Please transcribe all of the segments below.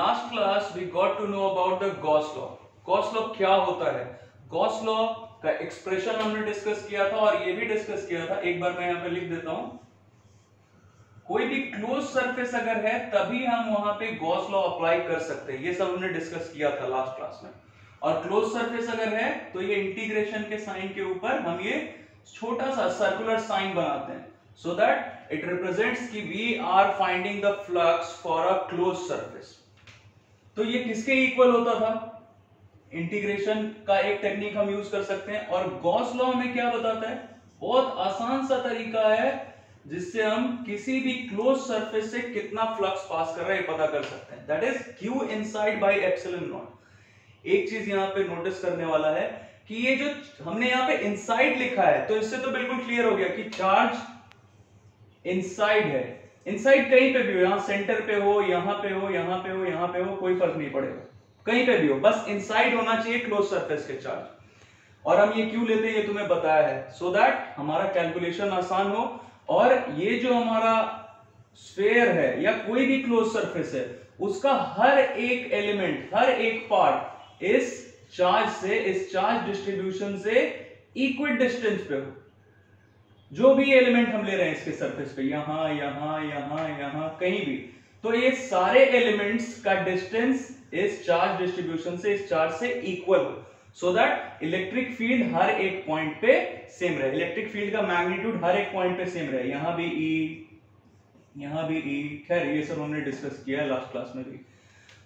last class we got to know about the Gauss law. Gauss law क्या होता है? Gauss law का expression हमने डिस्कस किया था और ये भी डिस्कस किया था. एक बार मैं यहाँ पे लिख देता हूं. कोई भी क्लोज सरफेस अगर है तभी हम वहां पे गॉस लॉ अप्लाई कर सकते हैं. ये सब हमने डिस्कस किया था लास्ट क्लास में. और क्लोज सरफेस अगर है तो ये इंटीग्रेशन के साइन के ऊपर हम ये छोटा सा सर्कुलर साइन बनाते हैं सो दैट इट रिप्रेजेंट्स कि we are finding the flux for a close surface. तो ये किसके इक्वल होता था? इंटीग्रेशन का एक टेक्निक हम यूज कर सकते हैं. और गॉस लॉ हमें क्या बताता है? बहुत आसान सा तरीका है जिससे हम किसी भी क्लोज सरफेस से कितना फ्लक्स पास कर रहा है पता कर सकते हैं. That is Q inside bye epsilon not. एक चीज यहां पे नोटिस करने वाला है कि ये जो हमने यहां पे इनसाइड लिखा है तो इससे तो बिल्कुल क्लियर हो गया कि चार्ज इनसाइड है. इनसाइड कहीं पे भी हो, यहां सेंटर पे हो, यहां पे हो, यहां पे हो, यहां पे हो, कोई फर्क नहीं पड़ेगा. कहीं पे भी हो, बस इनसाइड होना चाहिए क्लोज सरफेस के चार्ज. और हम ये क्यों लेते हैं ये तुम्हें बताया है सो दैट हमारा कैलकुलेशन आसान हो. और ये जो हमारा स्फीयर है या कोई भी क्लोज सरफेस है उसका हर एक एलिमेंट, हर एक पार्ट इस चार्ज से, इस चार्ज डिस्ट्रीब्यूशन से इक्वल डिस्टेंस पे हो. जो भी एलिमेंट हम ले रहे हैं इसके सरफेस पे, यहां यहां यहां यहां कहीं भी, तो ये सारे एलिमेंट्स का डिस्टेंस इस चार्ज डिस्ट्रीब्यूशन से, इस चार्ज से इक्वल हो सो दैट इलेक्ट्रिक फील्ड हर एक पॉइंट पे सेम रहे. इलेक्ट्रिक फील्ड का मैग्नीट्यूड हर एक पॉइंट पे सेम रहे. यहां भी E, यहां भी E. खैर ये सब हमने डिस्कस किया है लास्ट क्लास में भी.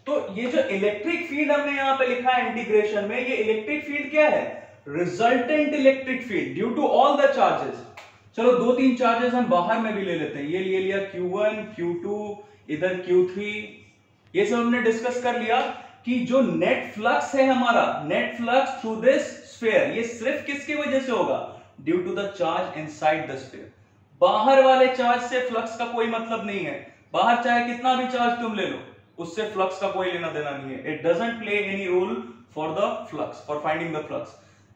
तो ये जो इलेक्ट्रिक फील्ड हमने यहां पे लिखा है इंटीग्रेशन में, ये इलेक्ट्रिक फील्ड क्या है? Resultant electric field due to all the charges. चलो दो तीन चार्जेस हम बाहर में भी ले लेते हैं. ये ले लिया Q1, Q2, इधर Q3. ये सब हमने डिस्कस कर लिया कि जो नेट फ्लक्स है हमारा, net flux through this sphere, ये सिर्फ किसकी वजह से होगा? Due to the charge inside the sphere. बाहर वाले चार्ज से फ्लक्स का कोई मतलब नहीं है. बाहर चाहे कितना भी चार्ज तुम ले लो, उससे फ्लक्स का कोई लेना देना नहीं है. It doesn't play any role for the flux, for finding the flux.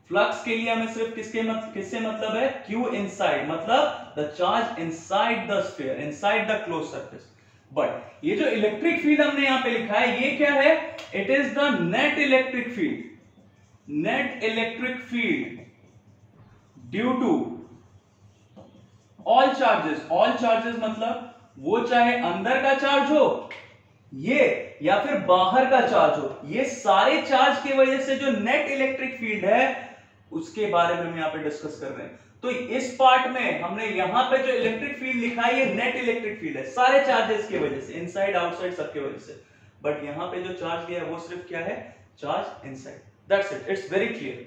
Flux के लिए हमें सिर्फ किससे मतलब है? Q इनसाइड, मतलब the charge inside the sphere, inside the close surface. But ये जो इलेक्ट्रिक फील्ड हमने यहां पे लिखा है ये क्या है? It is the net electric field. Net electric field due to all charges. All charges मतलब वो चाहे अंदर का चार्ज हो ये, या फिर बाहर का चार्ज हो, ये सारे चार्ज की वजह से जो नेट इलेक्ट्रिक फील्ड है उसके बारे में हम यहां पे डिस्कस कर रहे हैं. तो इस पार्ट में हमने यहां पे जो इलेक्ट्रिक फील्ड लिखा है ये नेट इलेक्ट्रिक फील्ड है सारे चार्जेस की वजह से, इनसाइड आउटसाइड सबकी वजह से. बट यहां पे जो चार्ज लिया है वो सिर्फ क्या है? Charge inside. That's it. It's very clear.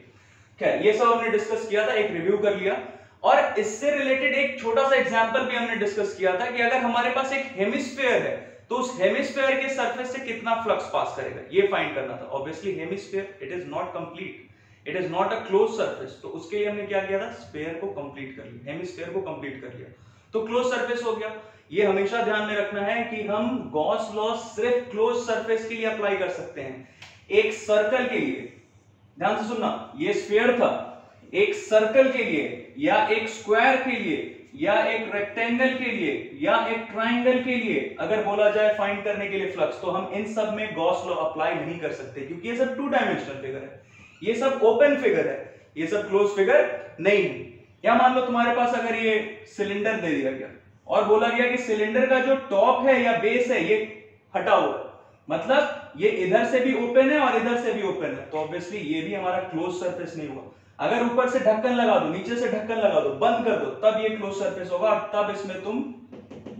क्या ये सब हमने डिस्कस किया था, एक रिव्यू कर लिया. और इससे रिलेटेड एक छोटा सा एग्जांपल भी हमने डिस्कस किया था कि अगर हमारे पास एक हेमिस्फीयर है तो उस हेमिस्फीयर के सरफेस से कितना फ्लक्स पास करेगा ये फाइंड करना था. Obviously hemisphere it is not complete, it is not a close surface. तो उसके लिए हमने क्या किया था? स्फीयर को कंप्लीट कर लिया, हेमिस्फीयर को कंप्लीट कर लिया तो क्लोज सरफेस हो गया. ये हमेशा ध्यान में रखना है कि हम गॉस लॉ सिर्फ क्लोज सरफेस के लिए अप्लाई कर सकते हैं. एक सर्कल के लिए, ध्यान से सुनना, ये स्फीयर था, एक सर्कल के लिए या एक स्क्वायर के लिए या एक रेक्टेंगल के लिए या एक ट्राइंगल के लिए अगर बोला जाए फाइंड करने के लिए फ्लक्स, तो हम इन सब में गॉस लॉ अप्लाई नहीं कर सकते क्योंकि ये सब टू डायमेंशनल फिगर है, ये सब ओपन फिगर है, ये सब क्लोज फिगर नहीं है. या मान लो तुम्हारे पास अगर ये सिलेंडर दे दिया गया और बोला गया कि सिलेंडर का जो टॉप है या बेस है ये हटा हुआ, मतलब ये इधर से भी ओपन है और इधर से भी ओपन है, तो ऑब्वियसली ये भी हमारा क्लोज सरफेस नहीं हुआ. अगर ऊपर से ढक्कन लगा दो, नीचे से ढक्कन लगा दो, बंद कर दो, तब ये क्लोज सरफेस होगा और तब इसमें तुम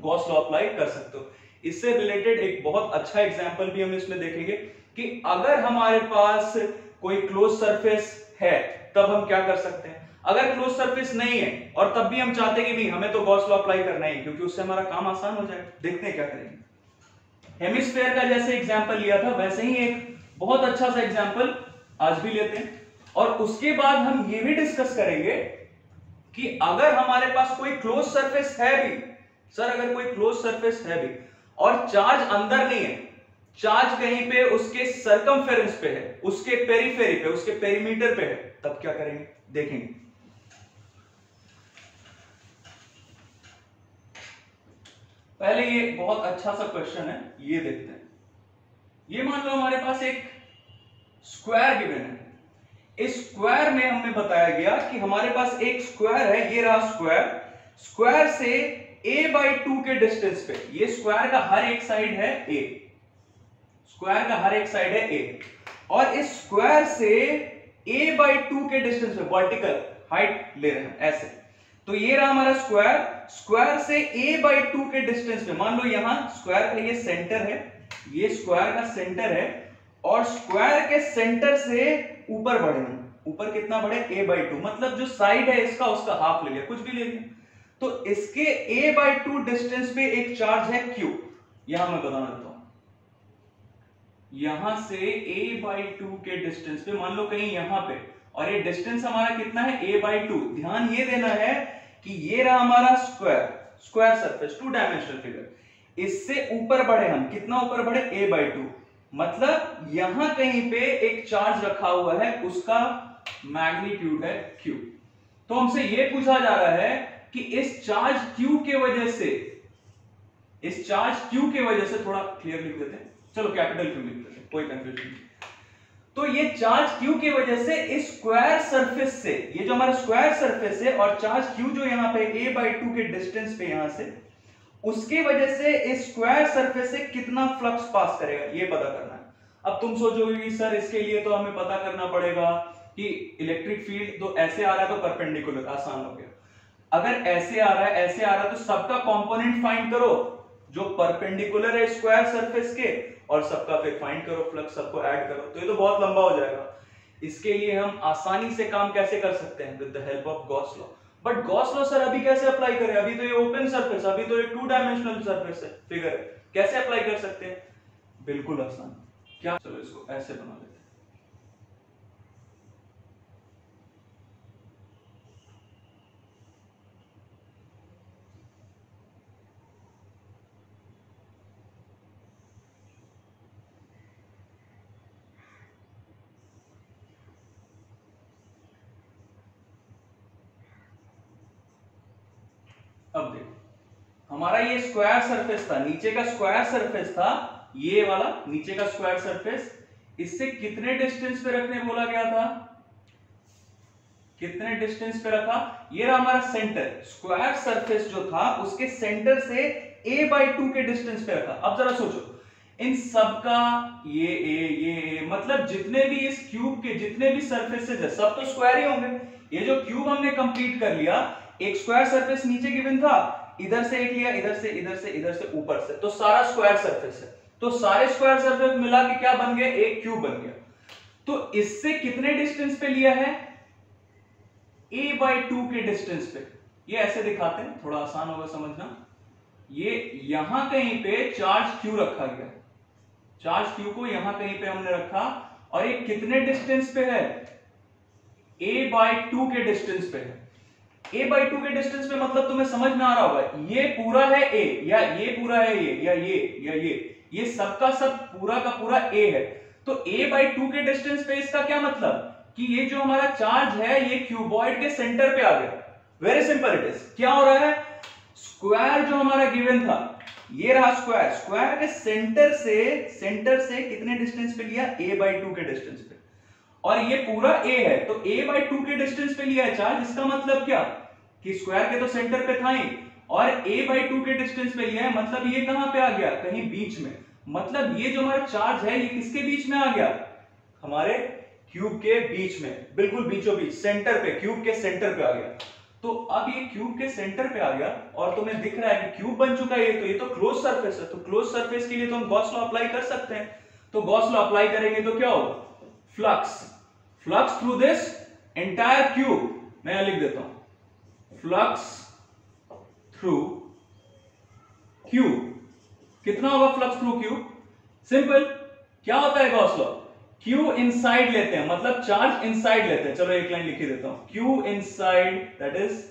गॉस लॉ अप्लाई कर सकते हो. इससे रिलेटेड एक बहुत अच्छा एग्जांपल भी हम इसमें देखेंगे कि अगर हमारे पास कोई क्लोज सरफेस है तब हम क्या कर सकते हैं. अगर क्लोज सरफेस नहीं है और तब भी हम चाहते हैं कि नहीं हमें तो गॉस लॉ अप्लाई करना है क्योंकि उससे हमारा काम आसान हो जाए. देखते हैं क्या करेंगे. हेमिस्फीयर का जैसे एग्जांपल लिया था वैसे ही एक बहुत अच्छा सा एग्जांपल आज भी लेते हैं और उसके बाद हम ये भी डिस्कस करेंगे कि अगर हमारे पास कोई क्लोज सरफेस है भी, सर अगर कोई क्लोज सरफेस है भी और चार्ज अंदर नहीं है, चार्ज कहीं पे उसके सर्कमफेरेंस पे है, उसके पेरिफेरी पे, उसके पेरीमीटर पे है, तब क्या करेंगे देखेंगे. पहले ये बहुत अच्छा सा क्वेश्चन है, ये देखते हैं. ये मान लो हमारे पास एक स्क्वायर गिवन है। इस स्क्वायर में हमें बताया गया कि हमारे पास एक स्क्वायर है, ये रहा स्क्वायर। स्क्वायर से a/2 के डिस्टेंस पे, ये स्क्वायर का हर एक साइड है a, स्क्वायर का हर एक साइड है a, और इस स्क्वायर से a/2 के डिस्टेंस पे वर्टिकल हाइट ले रहे हैं ऐसे। तो ये रहा हमारा स्क्वायर। स्क्वायर से a/2 के डिस्टेंस पे, मान लो यहां स्क्वायर का ये सेंटर है, ये स्क्वायर का सेंटर है, और स्क्वायर के सेंटर से ऊपर बढ़े हैं। ऊपर कितना बढ़े? a/2, मतलब जो साइड है इसका उसका हाफ ले लिया, कुछ भी ले लिया। तो इसके a/2 डिस्टेंस पे एक चार्ज है q। यहां मैं बता देता हूं, यहां से a/2 के डिस्टेंस पे मान लो कहीं यहां पे, और ये डिस्टेंस हमारा कितना है? a/2। ध्यान ये देना है कि ये रहा हमारा square, square surface, 2 dimensional figure. इससे ऊपर बढ़े हम, कितना ऊपर बढ़े? a/2, मतलब यहां कहीं पे एक चार्ज रखा हुआ है, उसका मैग्नीट्यूड है q। तो हमसे ये पूछा जा रहा है कि इस चार्ज q के वजह से, इस चार्ज q के वजह से, थोड़ा क्लियर लिख देते हैं, चलो कैपिटल Q लिख देते हैं, कोई कंफ्यूजन नहीं। तो ये चार्ज q की वजह से इस स्क्वायर सरफेस से, ये जो हमारा स्क्वायर सरफेस है और चार्ज q जो यहां पे a/2 के डिस्टेंस पे यहां से, उसके वजह से इस स्क्वायर सरफेस से कितना फ्लक्स पास करेगा, ये पता करना है। अब तुम सोचोगे सर इसके लिए तो हमें पता करना पड़ेगा कि इलेक्ट्रिक फील्ड तो ऐसे आ रहा है तो परपेंडिकुलर, आसान हो गया। अगर ऐसे आ रहा है, ऐसे आ रहा है, तो सबका कंपोनेंट फाइंड करो जो परपेंडिकुलर है स्क्वायर सरफेस के, और सबका फिर फाइंड करो फ्लक्स, सबको ऐड करो। तो ये तो बहुत लंबा हो जाएगा। इसके लिए हम आसानी से काम कैसे कर सकते हैं? With the help of Gauss law. But Gauss law sir अभी कैसे अप्लाई करें? अभी तो ये ओपन सरफेस, अभी तो ये 2 डायमेंशनल सरफेस है, फिगर है, कैसे अप्लाई कर सकते हैं? बिल्कुल आसान। क्या? चलो इसको ऐसे बना देते हैं। अब देखो, हमारा ये स्क्वायर सरफेस था, नीचे का स्क्वायर सरफेस था, ये वाला नीचे का स्क्वायर सरफेस। इससे कितने डिस्टेंस पे रखने बोला गया था? कितने डिस्टेंस पे रखा? ये रहा हमारा सेंटर, स्क्वायर सरफेस जो था उसके सेंटर से a/2 के डिस्टेंस पे रखा। अब जरा सोचो, इन सब का ये मतलब जितने भी इस क्यूब के जितने भी सरफेसेस है सब तो स्क्वायर ही होंगे। ये जो क्यूब हमने कंप्लीट कर लिया, एक स्क्वायर सरफेस नीचे गिवन था, इधर से एक लिया, इधर से, इधर से, इधर से, ऊपर से, तो सारा स्क्वायर सरफेस है। तो सारे स्क्वायर सरफेस मिला के क्या बन गया? एक क्यूब बन गया। तो इससे कितने डिस्टेंस पे लिया है? a/2 के डिस्टेंस पे। ये ऐसे दिखाते हैं, थोड़ा आसान होगा समझना। ये यहां कहीं पे चार्ज q रखा गया, चार्ज q को यहां कहीं पे हमने रखा, और ये कितने डिस्टेंस पे है? a/2 के डिस्टेंस पे है। a/2 के डिस्टेंस पे मतलब तुम्हें समझ में आ रहा होगा, ये पूरा है a, या ये पूरा है ये, या ये सबका सब पूरा का पूरा a है। तो a/2 के डिस्टेंस पे इसका क्या मतलब कि ये जो हमारा चार्ज है ये क्यूबॉइड के सेंटर पे आ गया। Very simple it is. क्या हो रहा है? स्क्वायर जो हमारा गिवन था, ये रहा स्क्वायर, स्क्वायर के सेंटर से कितने डिस्टेंस पे लिया? a/2 के डिस्टेंस पे, और ये पूरा a है, तो a/2 के डिस्टेंस पे लिया है चार्ज। इसका मतलब क्या कि स्क्वायर के तो सेंटर पे था ही, और a/2 के डिस्टेंस पे लिया है, मतलब ये कहां पे आ गया? कहीं बीच में। मतलब ये जो हमारा चार्ज है ये किसके बीच में आ गया? हमारे क्यूब के बीच में, बिल्कुल बीचों बीच, सेंटर पे, क्यूब के सेंटर पे आ गया। तो अब ये क्यूब के सेंटर पे आ गया, और तुम्हें दिख रहा है कि क्यूब बन चुका है, तो ये तो क्लोज सरफेस है। तो क्लोज सरफेस के लिए तो हम गॉस लॉ अप्लाई कर सकते हैं। तो गॉस लॉ अप्लाई करेंगे तो क्या होगा? Flux through this entire cube, मैं यहां लिख देता हूं, फ्लक्स थ्रू क्यूब। कितना होगा फ्लक्स थ्रू क्यूब? सिंपल, क्या होता है गॉस लॉ? Q इनसाइड लेते हैं, मतलब चार्ज इनसाइड लेते हैं। चलो एक लाइन लिख ही देता हूं, Q inside that is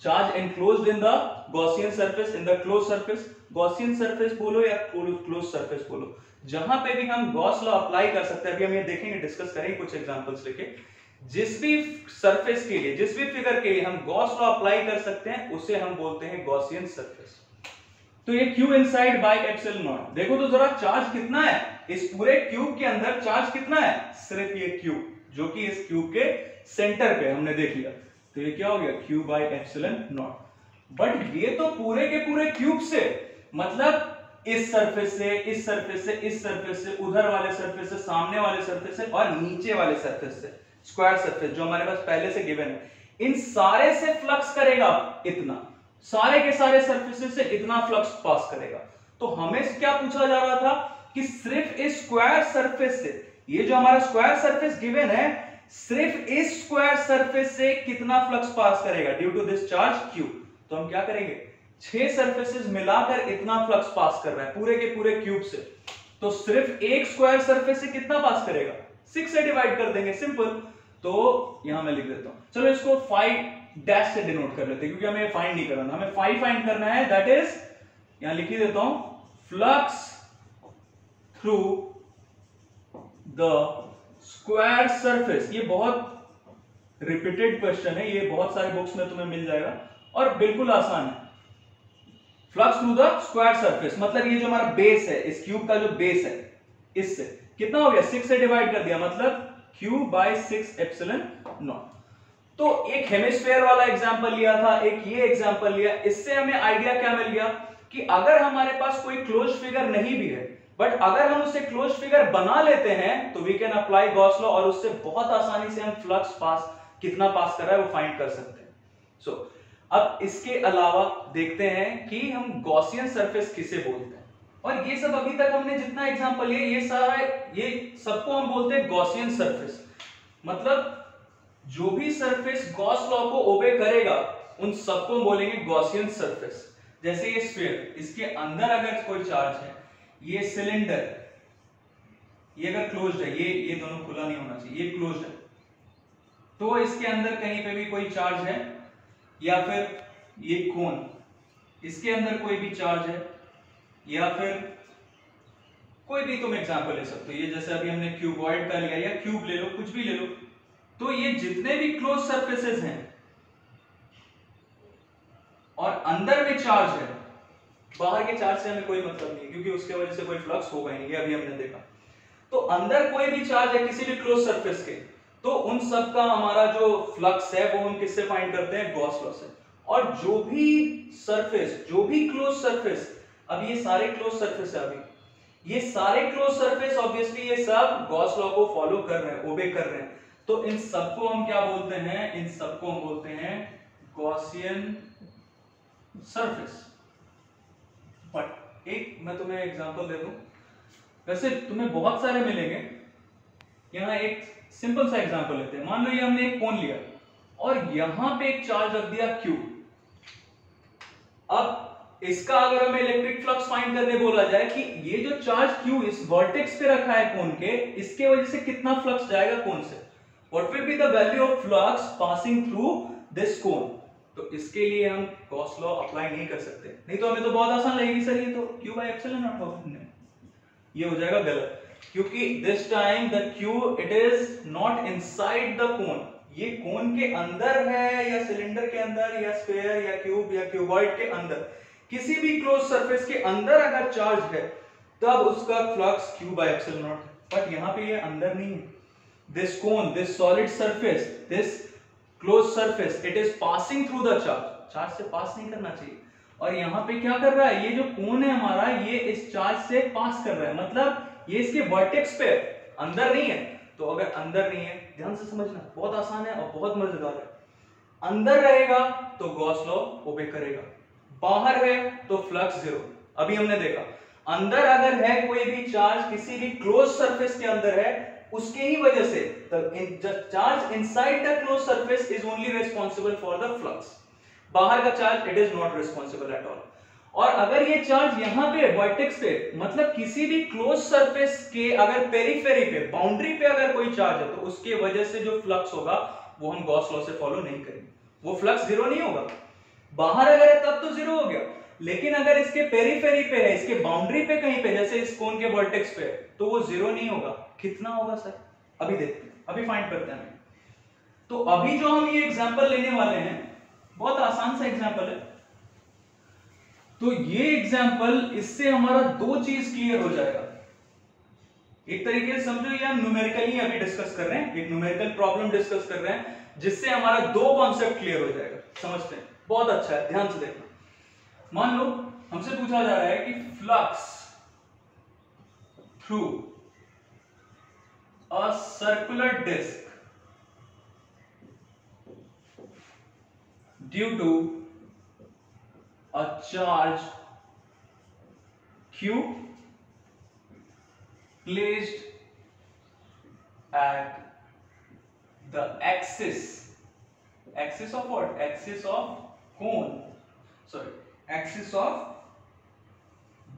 charge enclosed in the Gaussian surface, in the close surface. Gaussian surface बोलो या क्लोज सरफेस बोलो, जहां पे भी हम गॉस लॉ अप्लाई कर सकते हैं। अभी हम ये देखेंगे, डिस्कस करेंगे कुछ एग्जांपल्स लेके। जिस भी सरफेस के लिए, जिस भी फिगर के लिए हम गॉस लॉ अप्लाई कर सकते हैं, उसे हम बोलते हैं गॉसियन सरफेस। तो ये q inside bye epsilon not. देखो तो जरा चार्ज कितना है इस पूरे क्यूब के अंदर, चार्ज कितना है, सिर्फ ये क्यूब, जो कि इस क्यूब के सेंटर पे हमने देख लिया। तो ये क्या हो गया, q bye epsilon not. But ये तो पूरे के पूरे क्यूब से, मतलब इस सरफेस से, इस सरफेस से, इस सरफेस से, उधर वाले सरफेस से, सामने वाले सरफेस से और नीचे वाले सरफेस से, स्क्वायर सरफेस जो हमारे पास पहले से गिवन है, इन सारे से फ्लक्स करेगा इतना, सारे के सारे सरफेसेस से इतना फ्लक्स पास करेगा। तो हमें क्या पूछा जा रहा था कि सिर्फ इस स्क्वायर सरफेस से, ये जो हमारा स्क्वायर सरफेस गिवन है, सिर्फ इस स्क्वायर सरफेस से कितना फ्लक्स पास करेगा due to this charge q। तो हम क्या करेंगे, 6 सरफेसेस मिलाकर इतना फ्लक्स पास कर रहा है पूरे के पूरे क्यूब से, तो सिर्फ एक स्क्वायर सरफेस से कितना पास करेगा, 6 से डिवाइड कर देंगे, सिंपल। तो यहां मैं लिख देता हूं, चलो इसको 5 डैश से डिनोट कर लेते हैं, क्योंकि हमें फाइंड नहीं करना, हमें फाइंड करना है, दैट इज, यहां लिख ही देता हूं, flux through the square surface. ये बहुत रिपीटेड क्वेश्चन है, ये बहुत सारे बुक्स में तुम्हें मिल जाएगा और बिल्कुल आसान है। Flux through the square surface मतलब ये जो हमारा बेस है, इस क्यूब का जो बेस है, इससे कितना हो गया, 6 से डिवाइड कर दिया, मतलब q बाय 6 एप्सिलॉन नॉट। तो एक हेमिस्फीयर वाला एग्जांपल लिया था, एक ये एग्जांपल लिया, इससे हमें आइडिया क्या मिल गया कि अगर हमारे पास कोई क्लोज फिगर नहीं भी है, बट अगर हम उससे क्लोज फिगर बना लेते हैं तो we can apply Gauss law, और उससे बहुत आसानी से हम फ्लक्स पास कितना पास कर रहा है वो फाइंड कर सकते हैं। सो अब इसके अलावा देखते हैं कि हम गॉसियन सरफेस किसे बोलते हैं, और ये सब अभी तक हमने जितना एग्जांपल लिया ये सारा, ये सबको हम बोलते हैं गॉसियन सरफेस। मतलब जो भी सरफेस गॉस लॉ को ओबे करेगा उन सबको बोलेंगे गॉसियन सरफेस। जैसे ये स्फीयर, इसके अंदर अगर कोई चार्ज है, ये सिलेंडर, ये अगर क्लोज्ड है, ये दोनों खुला नहीं होना चाहिए, ये क्लोज्ड है, तो इसके अंदर कहीं पे भी कोई चार्ज है, या फिर ये कोन, इसके अंदर कोई भी चार्ज है, या फिर कोई भी तुम एग्जांपल ले सकते हो, ये जैसे अभी हमने क्यूबॉइड का लिया, या क्यूब ले लो, कुछ भी ले लो, तो ये जितने भी क्लोज सरफेसेस हैं और अंदर में चार्ज है, बाहर के चार्ज से हमें कोई मतलब नहीं, क्योंकि उसके वजह से कोई फ्लक्स होगा ही नहीं, ये अभी हमने देखा। तो अंदर कोई भी चार्ज है किसी भी क्लोज सरफेस के, तो उन सब का हमारा जो फ्लक्स है वो हम किससे फाइंड करते हैं, गॉस लॉ से। और जो भी सरफेस, जो भी क्लोज सरफेस, अब ये सारे क्लोज सरफेस है, अभी ये सारे क्लोज सरफेस ऑब्वियसली ये सब गॉस लॉ को फॉलो कर रहे हैं, ओबे कर रहे हैं, तो इन सबको हम क्या बोलते हैं, इन सबको हम बोलते हैं गॉसियन सरफेस। बट एक मैं तुम्हें एग्जांपल दे दूं, वैसे तुम्हें बहुत सारे मिलेंगे, यहां एक सिंपल सा एग्जांपल लेते हैं। मान लो ये हमने एक कोन लिया और यहां पे एक चार्ज रख दिया Q। अब इसका अगर हमें इलेक्ट्रिक फ्लक्स फाइंड करने बोला जाए कि ये जो चार्ज Q इस वर्टेक्स पे रखा है कोन के, इसके वजह से कितना फ्लक्स जाएगा कोन से, what will be the value of flux passing through this cone, तो इसके लिए हम गॉस लॉ अप्लाई नहीं कर सकते, नहीं तो हमें तो बहुत आसान लगेगी, सर ये तो Q बाय एप्सिलॉन नॉट होगा, ये हो जाएगा गलत, क्योंकि this time the Q it is not inside the cone, ये कोन के अंदर है, या सिलेंडर के अंदर, या स्फीयर, या क्यूब, या क्यूबॉइड के अंदर, किसी भी क्लोज सरफेस के अंदर अगर चार्ज है तब उसका flux Q bye epsilon not है, बट यहां पे ये अंदर नहीं है। This cone, this solid surface, this close surface, it is passing through the charge, charge से पास नहीं करना चाहिए, और यहां पे क्या कर रहा है, ये जो कोन है हमारा, ये इस चार्ज से पास कर रहा है, मतलब ये इसके वर्टेक्स पे, अंदर नहीं है। तो अगर अंदर नहीं है, ध्यान से समझना, बहुत आसान है और बहुत मजेदार है, अंदर रहेगा तो गॉस लॉ ओबे करेगा, बाहर है तो फ्लक्स जीरो। अभी हमने देखा अंदर अगर है कोई भी चार्ज किसी भी क्लोज सरफेस के अंदर है, उसके ही वजह से the charge inside the close surface is only responsible for the flux, बाहर का charge it is not responsible at all. और अगर ये चार्ज यहां पे वर्टेक्स पे, मतलब किसी भी क्लोज सरफेस के अगर पेरिफेरी पे, बाउंड्री पे अगर कोई चार्ज है, तो उसके वजह से जो फ्लक्स होगा वो हम गॉस लॉ से फॉलो नहीं करेंगे, वो फ्लक्स जीरो नहीं होगा। बाहर अगर है तब तो जीरो हो गया, लेकिन अगर इसके पेरिफेरी पे है, इसके बाउंड्री पे कहीं पे, जैसे इस कोन के वर्टेक्स पे, तो वो जीरो नहीं होगा। कितना होगा सर, अभी देखते हैं, अभी फाइंड करते हैं। तो अभी जो हम ये एग्जांपल लेने वाले हैं बहुत आसान सा एग्जांपल है। तो ये एग्जाम्पल, इससे हमारा दो चीज क्लियर हो जाएगा। एक तरीके से समझो ये हम न्यूमेरिकली अभी डिस्कस कर रहे हैं, एक न्यूमेरिकल प्रॉब्लम डिस्कस कर रहे हैं जिससे हमारा दो कॉन्सेप्ट क्लियर हो जाएगा। समझते हैं, बहुत अच्छा है, ध्यान से देखना। मान लो हमसे पूछा जा रहा है कि flux through a circular disc due to a charge Q placed at the axis of what? Axis of cone, sorry, axis of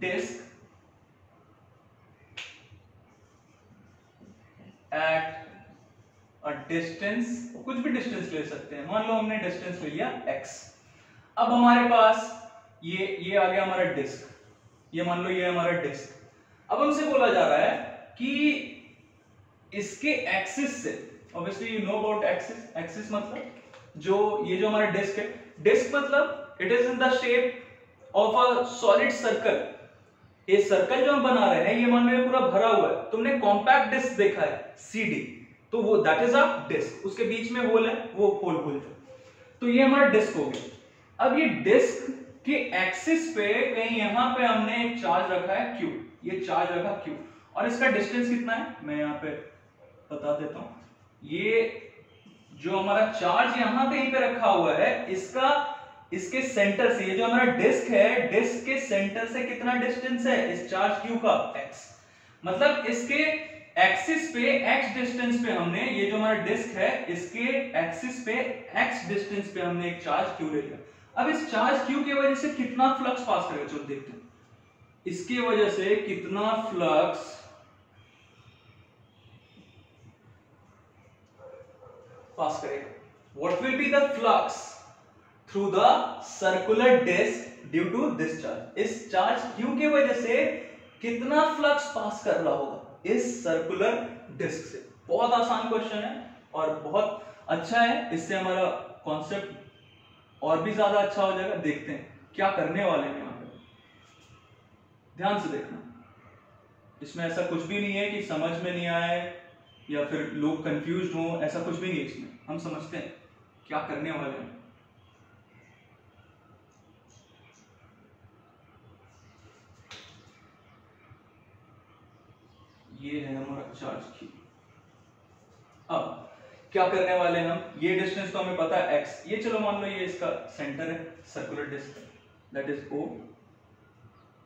disk at a distance, कुछ भी डिस्टेंस ले सकते हैं, मान लो हमने डिस्टेंस ले लिया x। अब हमारे पास ये आ गया हमारा डिस्क, ये मान लो ये हमारा डिस्क। अब हमसे बोला जा रहा है कि इसके एक्सिस से, obviously you know about axis, axis मतलब जो ये जो हमारा डिस्क है, डिस्क मतलब it is in the shape of a solid circle. ये सर्कल जो हम बना रहे हैं ये मान लो ये पूरा भरा हुआ है। तुमने कॉम्पैक्ट डिस्क देखा है सीडी, तो वो दैट इज अ डिस्क, उसके बीच में होल है, वो होल बोलते हैं। तो ये हमारा डिस्क हो गया। अब ये डिस्क कि एक्सिस पे कहीं यहां पे हमने एक चार्ज रखा है Q, ये चार्ज रखा Q, और इसका डिस्टेंस कितना है मैं यहां पे बता देता हूं। ये जो हमारा चार्ज यहां कहीं पे रखा हुआ है, इसके सेंटर से, ये जो हमारा डिस्क है, डिस्क के सेंटर से कितना डिस्टेंस है इस चार्ज Q का? x। मतलब इसके एक्सिस पे x डिस्टेंस पे हमने, ये जो हमारा डिस्क है इसके एक्सिस पे x डिस्टेंस पे हमने एक चार्ज Q ले लिया। अब इस चार्ज Q की वजह से कितना फ्लक्स पास करेगा, चलो देखते हैं इसकी वजह से कितना फ्लक्स पास करेगा। What will be the flux through the circular disc due to this charge. इस चार्ज Q की वजह से कितना फ्लक्स पास कर रहा होगा इस सर्कुलर डिस्क से। बहुत आसान क्वेश्चन है और बहुत अच्छा है, इससे हमारा कॉन्सेप्ट और भी ज्यादा अच्छा हो जाएगा। देखते हैं क्या करने वाले हैं यहां पे, ध्यान से देखना। इसमें ऐसा कुछ भी नहीं है कि समझ में नहीं आए या फिर लोग कंफ्यूज हो, ऐसा कुछ भी नहीं है इसमें। हम समझते हैं क्या करने वाले हैं। ये है हमारा चार्ज Q। अब क्या करने वाले हैं हम, ये डिस्टेंस तो हमें पता है x, ये चलो मान लो ये इसका सेंटर है circular disc, that is O।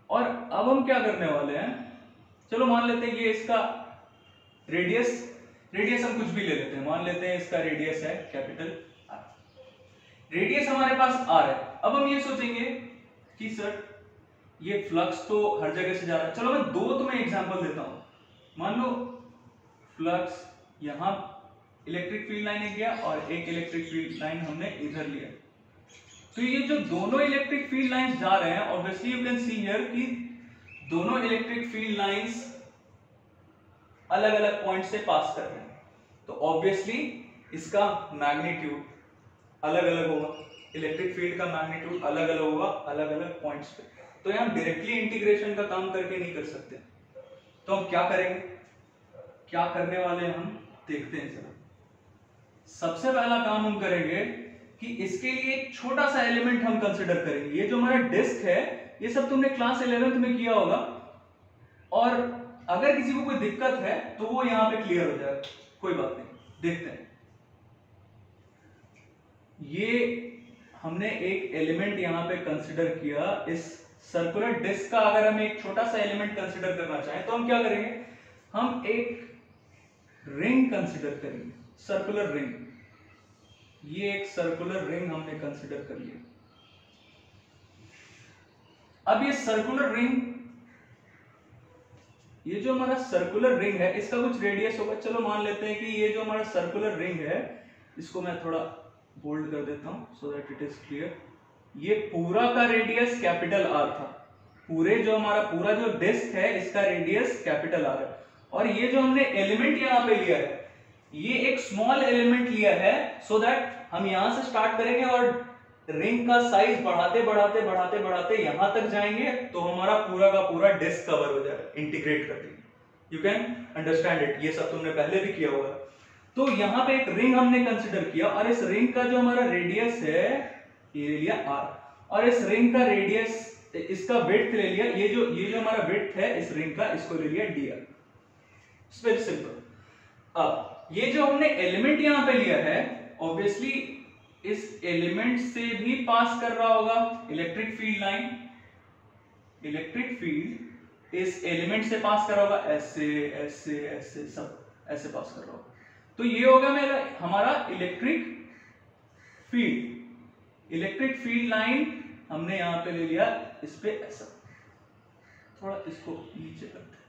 और अब हम क्या करने वाले हैं, चलो मान लेते हैं ये इसका रेडियस हम कुछ भी ले लेते हैं, मान लेते हैं इसका रेडियस है कैपिटल R। रेडियस हमारे पास R है। अब हम ये सोचेंगे कि सर ये फ्लक्स तो हर जगह से जा रहा है, चलो मैं दो तुम्हें एग्जांपल देता हूं। मान लो फ्लक्स यहां इलेक्ट्रिक फील्ड लाइन गया और एक इलेक्ट्रिक फील्ड लाइन हमने इधर लिया, तो ये जो दोनों इलेक्ट्रिक फील्ड लाइंस जा रहे हैं, obviously you can see here कि दोनों इलेक्ट्रिक फील्ड लाइंस अलग अलग पॉइंट से पास कर रहे हैं, तो ऑब्वियसली इसका मैग्नीट्यूड अलग अलग होगा, इलेक्ट्रिक फील्ड का मैग्नीट्यूड अलग अलग होगा अलग अलग पॉइंट्स पे। तो यहां डायरेक्टली इंटीग्रेशन का काम करके नहीं कर सकते, तो हम क्या करेंगे, क्या करने वाले हैं हम देखते हैं जरा। सबसे पहला काम हम करेंगे कि इसके लिए एक छोटा सा एलिमेंट हम कंसीडर करेंगे। ये जो हमारा डिस्क है ये सब तुमने क्लास 11th में किया होगा, और अगर किसी को कोई दिक्कत है तो वो यहां पे क्लियर हो जाएगा, कोई बात नहीं। देखते हैं, ये हमने एक एलिमेंट यहां पे कंसीडर किया। इस सर्कुलर डिस्क का अगर हम एक छोटा सा एलिमेंट कंसीडर करना चाहें तो हम क्या करेंगे, हम एक रिंग कंसीडर करेंगे, सर्कुलर रिंग। ये एक सर्कुलर रिंग हमने कंसीडर कर लिया। अब ये सर्कुलर रिंग, ये जो हमारा सर्कुलर रिंग है इसका कुछ रेडियस होगा। चलो मान लेते हैं कि ये जो हमारा सर्कुलर रिंग है, इसको मैं थोड़ा बोल्ड कर देता हूं सो दैट इट इज क्लियर। ये पूरा का रेडियस कैपिटल R था, पूरे जो हमारा पूरा जो डिस्क है इसका रेडियस कैपिटल R है, और ये जो हमने एलिमेंट यहां पे लिया है ये एक स्मॉल एलिमेंट लिया है, सो दैट हम यहां से स्टार्ट करेंगे और रिंग का साइज बढ़ाते बढ़ाते बढ़ाते बढ़ाते यहां तक जाएंगे तो हमारा पूरा का पूरा डिस्क कवर हो जाएगा, इंटीग्रेट कर देंगे। यू कैन अंडरस्टैंड इट, ये सब तुमने पहले भी किया होगा। तो यहाँ पे एक रिंग हमने कंसिडर किया और इस रिंग का जो हमारा रेडियस है ये ले लिया r, और इस रिंग का रेडियस इसका विड्थ ले लिया, ये जो हमारा विड्थ है इस रिंग का, इसको ले लिया dr। It's very simple. अब ये जो हमने एलिमेंट यहां पे लिया है ऑब्वियसली इस एलिमेंट से भी पास कर रहा होगा electric field line, electric field इस एलिमेंट से पास कर रहा होगा, ऐसे ऐसे ऐसे सब ऐसे पास कर रहा होगा। तो ये होगा मेरा हमारा electric field. Electric field line हमने यहां पे ले लिया, इस पे ऐसा, थोड़ा इसको नीचे करते हैं।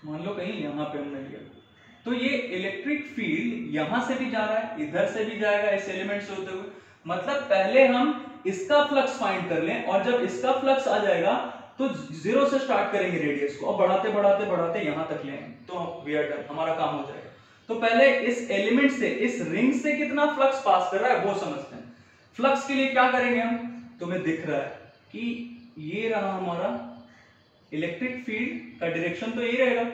मान लो कहीं यहां पे हमने लिया, तो ये इलेक्ट्रिक फील्ड यहां से भी जा रहा है, इधर से भी जाएगा इस एलिमेंट से होते हुए। मतलब पहले हम इसका फ्लक्स फाइंड कर लें और जब इसका फ्लक्स आ जाएगा तो जीरो से स्टार्ट करेंगे रेडियस को और बढ़ाते बढ़ाते बढ़ाते यहां तक ले आएंगे, तो वी आर डन, हमारा काम हो जाएगा। तो पहले इस एलिमेंट से, इस रिंग से कितना फ्लक्स पास कर रहा है वो समझते हैं। फ्लक्स के लिए क्या करेंगे हम, तुम्हें दिख रहा है कि ये रहा हमारा इलेक्ट्रिक फील्ड का डायरेक्शन, तो यही रहेगा,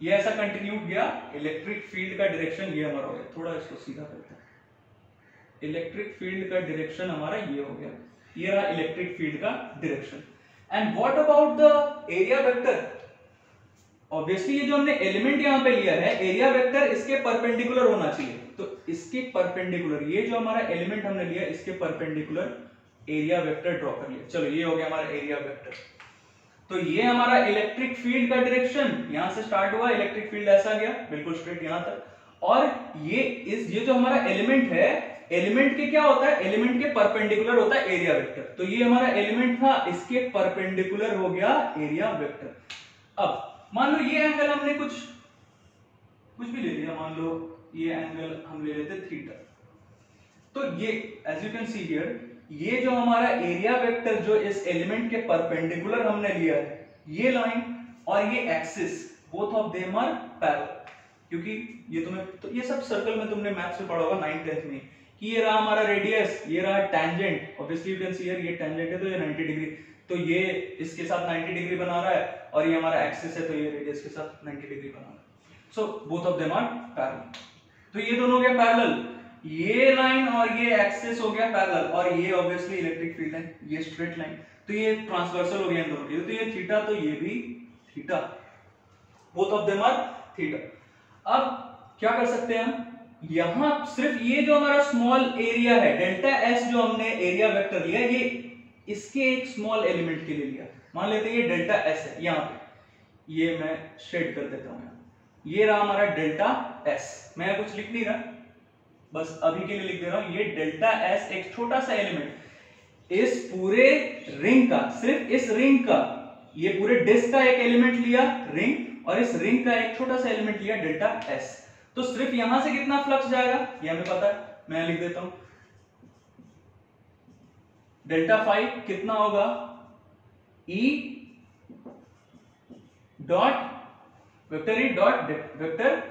ये ऐसा कंटिन्यू गया, इलेक्ट्रिक फील्ड का डायरेक्शन ये हमारा हो गया। थोड़ा इसको सीधा करते हैं, इलेक्ट्रिक फील्ड का डायरेक्शन हमारा ये हो गया, ये रहा इलेक्ट्रिक फील्ड का direction. And what about the area vector? Obviously ये जो हमने एलिमेंट यहां पे लिया है, एरिया वेक्टर इसके परपेंडिकुलर होना चाहिए, तो इसके परपेंडिकुलर, ये जो हमारा एलिमेंट हमने लिया इसके परपेंडिकुलर एरिया वेक्टर ड्रॉ कर लिया। चलो ये हो गया हमारा एरिया वेक्टर। तो ये हमारा इलेक्ट्रिक फील्ड का डायरेक्शन यहां से स्टार्ट हुआ, इलेक्ट्रिक फील्ड ऐसा गया बिल्कुल स्ट्रेट यहां तक, और ये जो हमारा एलिमेंट है, एलिमेंट के क्या होता है, एलिमेंट के परपेंडिकुलर होता है एरिया वेक्टर। तो ये हमारा एलिमेंट था, इसके परपेंडिकुलर हो गया एरिया वेक्टर। अब मान लो ये एंगल हमने कुछ भी ले लिया, मान लो ये एंगल हम ले लेते थीटा। तो ये as you can see here, ये जो हमारा एरिया वेक्टर जो इस एलिमेंट के परपेंडिकुलर हमने लिया है, ये लाइन और ये axis, both of them are parallel. क्योंकि ये तुम्हें, तो ये सब सर्कल में तुमने मैथ्स में पढ़ा होगा 9th 10th में, कि ये रहा हमारा रेडियस, ये रहा tangent, obviously you can see here ये टेंजेंट है तो ये 90 डिग्री, तो ये इसके साथ 90 डिग्री बना रहा है, और ये हमारा एक्सिस है तो ये रेडियस के साथ 90 डिग्री बना रहा है। So both of them are parallel. तो ये दोनों हो गया पैरेलल, ये लाइन और ये एक्सिस हो गया पैरेलल, और ये ऑब्वियसली इलेक्ट्रिक फील्ड है, ये स्ट्रेट लाइन, तो ये ट्रांसवर्सल हो गया इन दोनों के, तो ये थीटा, तो ये भी theta, both of them are theta. अब क्या कर सकते हैं हम, यहां सिर्फ ये जो हमारा स्मॉल एरिया है डेल्टा एस, जो हमने एरिया वेक्टर लिया, ये इसके एक स्मॉल एलिमेंट के लिए लिया, मान लेते हैं ये डेल्टा एस है, यहां पे ये मैं शेड कर देता हूं, ये रहा हमारा डेल्टा एस, मैं कुछ लिख नहीं रहा, बस अभी के लिए लिख दे रहा हूं, ये डेल्टा एस एक छोटा सा एलिमेंट इस पूरे रिंग का, सिर्फ इस रिंग का, ये पूरे डिस्क का एक एलिमेंट लिया रिंग, और इस रिंग का एक छोटा सा एलिमेंट लिया डेल्टा एस। तो सिर्फ यहां से कितना फ्लक्स जाएगा ये हमें पता है, मैं लिख देता हूं, डेल्टा फाइव कितना होगा, E dot vector E dot vector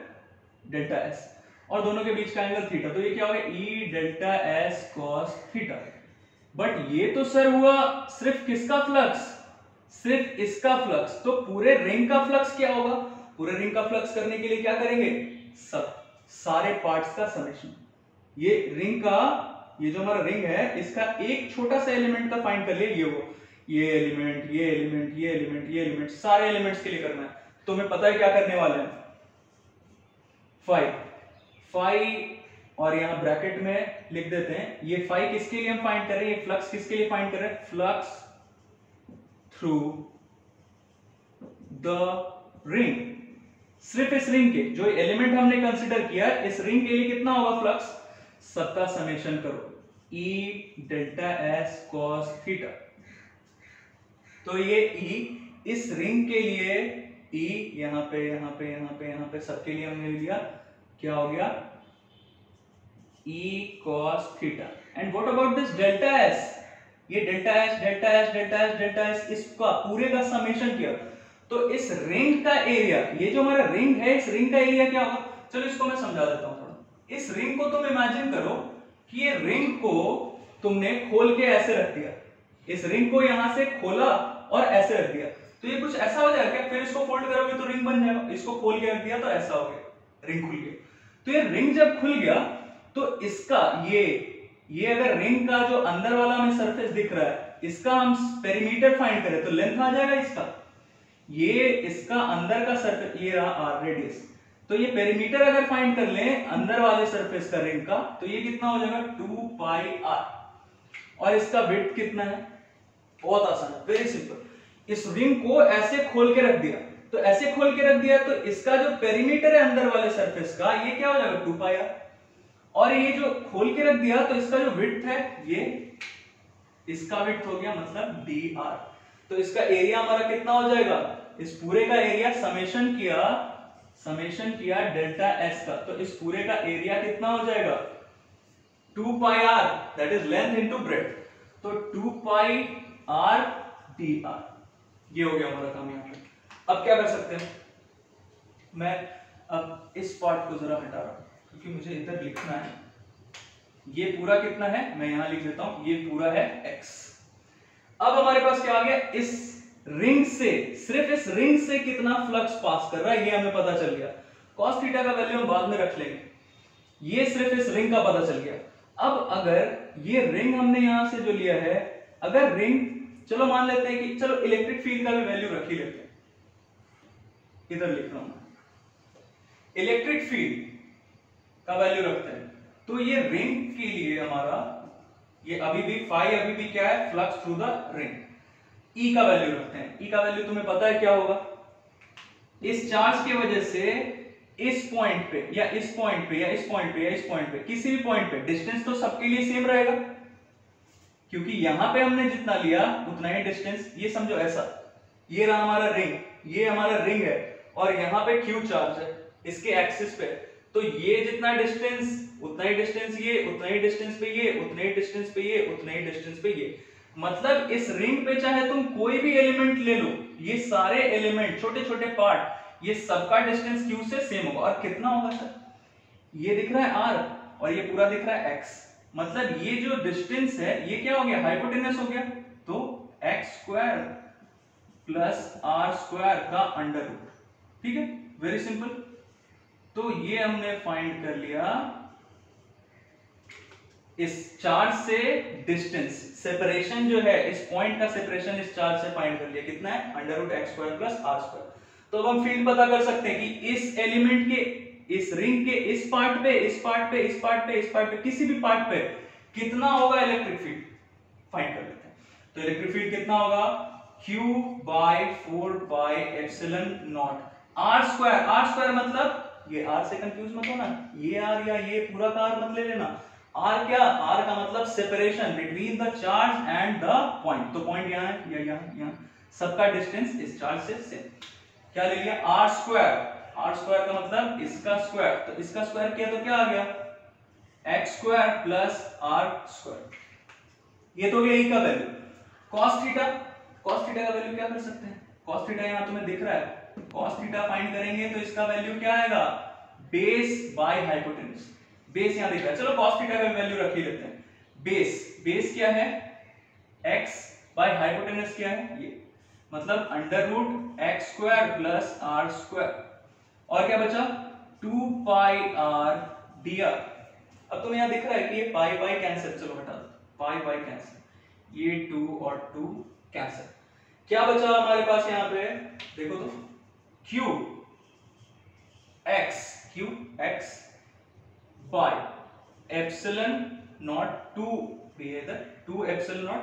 delta S, और दोनों के बीच का एंगल थीटा, तो ये क्या होगा, ई delta S cos theta. But ये तो सर हुआ सिर्फ किसका फ्लक्स, सिर्फ इसका फ्लक्स, तो पूरे रिंग का फ्लक्स क्या होगा, पूरे रिंग का फ्लक्स करने के लिए क्या करेंगे, सब सारे पार्ट्स का समेशन, ये रिंग का, ये जो हमारा रिंग है इसका एक छोटा सा एलिमेंट का फाइंड कर लिए, ये एलिमेंट, ये एलिमेंट, ये एलिमेंट, ये एलिमेंट, सारे एलिमेंट्स के लिए करना है। तो हमें पता है क्या करने वाले हैं, फाई, और यहां ब्रैकेट में लिख देते हैं, ये फाई किसके लिए हम फाइंड कर रहे हैं, ये फ्लक्स किसके लिए फाइंड कर रहे हैं, फ्लक्स थ्रू द रिंग, सिर्फ इस रिंग के जो एलिमेंट हमने कंसीडर किया, इस रिंग के लिए कितना होगा फ्लक्स, सबका समेशन करो, ई डेल्टा एस कॉस थीटा। तो ये ई इस रिंग के लिए, ई यहां पे यहां पे यहां पे यहां पे सबके लिए हमने लिया, क्या हो गया, E cos theta. And what about this delta S, ये delta S delta S delta S delta S, इसका पूरे का समेशन किया, तो इस रिंग का एरिया, ये जो हमारा रिंग है, इस रिंग का एरिया क्या होगा? चलो इसको मैं समझा देता हूं थोड़ा। इस रिंग को तुम इमेजिन करो कि ये रिंग को तुमने खोल के ऐसे रख दिया, इस रिंग को यहां से खोला और ऐसे रख दिया, तो ये कुछ ऐसा हो जाएगा। फिर इसको फोल्ड करोगे तो रिंग बन जाएगा, इसको खोल के रख दिया तो ऐसा हो गया, रिंग खुल गया। तो ये रिंग जब खुल गया तो इसका ये अगर रिंग का जो अंदर वाला हमें सरफेस दिख रहा है, इसका हम पेरीमीटर फाइंड करें तो लेंथ आ जाएगा इसका, ये इसका अंदर का सरफेस ये रहा आर रेडियस, तो ये पेरीमीटर अगर फाइंड कर लें अंदर वाले सरफेस का रिंग का, तो ये कितना हो जाएगा 2 पाई आर। और इसका विड्थ कितना है? बहुत आसान है, वेरी सिंपल। इस रिंग को ऐसे खोल के रख दिया, तो ऐसे खोल के रख दिया तो इसका जो पेरीमीटर है अंदर वाले सरफेस का, ये क्या हो जाएगा 2 पाई आर। और ये जो खोल के रख दिया तो इसका जो विड्थ है, ये इसका विड्थ हो गया मतलब डी आर। तो इसका एरिया हमारा कितना हो जाएगा? इस पूरे का एरिया समेशन किया डेल्टा एस का, तो इस पूरे का एरिया कितना हो जाएगा 2 pi R, that is length into breadth, तो 2 पाई आर डी आर। ये हो गया हमारा काम यहाँ पे। अब क्या कर सकते हैं, मैं अब इस पार्ट को जरा हटा रहा हूं क्योंकि मुझे इधर लिखना है। ये पूरा कितना है मैं यहां लिख देता हूं, ये पूरा है x। अब हमारे पास क्या आ गया, इस रिंग से, सिर्फ इस रिंग से कितना फ्लक्स पास कर रहा है ये हमें पता चल गया। cos थीटा का वैल्यू हम बाद में रख लेंगे, ये सिर्फ इस रिंग का पता चल गया। अब अगर ये रिंग हमने यहां से जो लिया है, अगर रिंग, चलो मान लेते हैं कि चलो इलेक्ट्रिक फील्ड का भी वैल्यू रख ही लेते हैं, इधर लिख रहा हूं, इलेक्ट्रिक फील्ड का वैल्यू रखते हैं। तो ये रिंग के लिए हमारा ये अभी भी फाई अभी भी क्या है, फ्लक्स थ्रू द रिंग। ई का वैल्यू रखते हैं, ई का वैल्यू तुम्हें पता है क्या होगा, इस चार्ज की वजह से इस पॉइंट पे या इस पॉइंट पे या इस पॉइंट पे या इस पॉइंट पे, किसी भी पॉइंट पे डिस्टेंस तो सबके लिए सेम रहेगा, क्योंकि यहां पे हमने जितना लिया उतना ही डिस्टेंस। ये समझो ऐसा, ये रहा हमारा रिंग, ये हमारा रिंग है और यहां पे क्यू चार्ज है इसके एक्सिस पे, तो ये जितना डिस्टेंस उतना ही डिस्टेंस ये, उतना ही डिस्टेंस पे ये, उतने ही डिस्टेंस पे ये, उतने ही डिस्टेंस पे ये। मतलब इस रिंग पे चाहे तुम कोई भी एलिमेंट ले लो, ये सारे एलिमेंट छोटे छोटे पार्ट, ये सबका डिस्टेंस क्यू से सेम होगा। और कितना होगा सर, ये दिख रहा है आर और ये पूरा दिख रहा है एक्स, मतलब ये जो डिस्टेंस है ये क्या हो गया, हाइपोटेनस हो गया, तो x square plus are square का अंडर रूट। ठीक है, वेरी सिंपल। तो ये हमने फाइंड कर लिया इस चार्ज से डिस्टेंस, सेपरेशन जो है, इस पॉइंट का सेपरेशन इस चार्ज से फाइंड कर लिया, कितना है under root x square plus are square. तो अब हम फील्ड पता कर सकते हैं कि इस एलिमेंट के, इस रिंग के इस पार्ट पे, इस पार्ट पे, इस पार्ट पे, इस पार्ट पे, किसी भी पार्ट पे कितना होगा इलेक्ट्रिक फील्ड, फाइंड कर लेते हैं। तो इलेक्ट्रिक फील्ड कितना होगा, Q by 4 pi epsilon naught r square. R square मतलब ये आर से कंफ्यूज मत होना, ये आर या ये पूरा का आर मत ले लेना। आर क्या, आर का मतलब separation between the charge and the point, तो पॉइंट यहाँ है या यहाँ, सबका डिस्टेंस इस चार्ज से सेम। क्या ले लिया, आर स्क्वायर। आर स्क्वायर का मतलब इसका स्क्वायर, तो इसका स्क्वायर किया तो क्या आ गया, x square plus are square. ये तो हो गया ई का value. cos theta, cos theta का वैल्यू क्या कर सकते हैं, cos थीटा यहाँ तुम्हें दिख रहा है, cos थीटा फाइंड करेंगे तो इसका वैल्यू क्या आएगा, बेस बाय हाइपोटेनस। बेस यहाँ दिख रहा है, चलो cos थीटा का वैल्यू रख ही लेते हैं। बेस क्या है, x बाय हाइपोटेनस क्या है ये, मतलब under root x square plus are square, और क्या बचा 2 पाई आर डी आर। अब तुम्हें यहाँ दिख रहा है कि ये पाई पाई कैंसिल, चलो हटा दो, पाई पाई कैंसिल, ये 2 और 2 कैंसिल। क्या बचा हमारे पास यहाँ पे, देखो तो q x by epsilon naught 2 epsilon naught,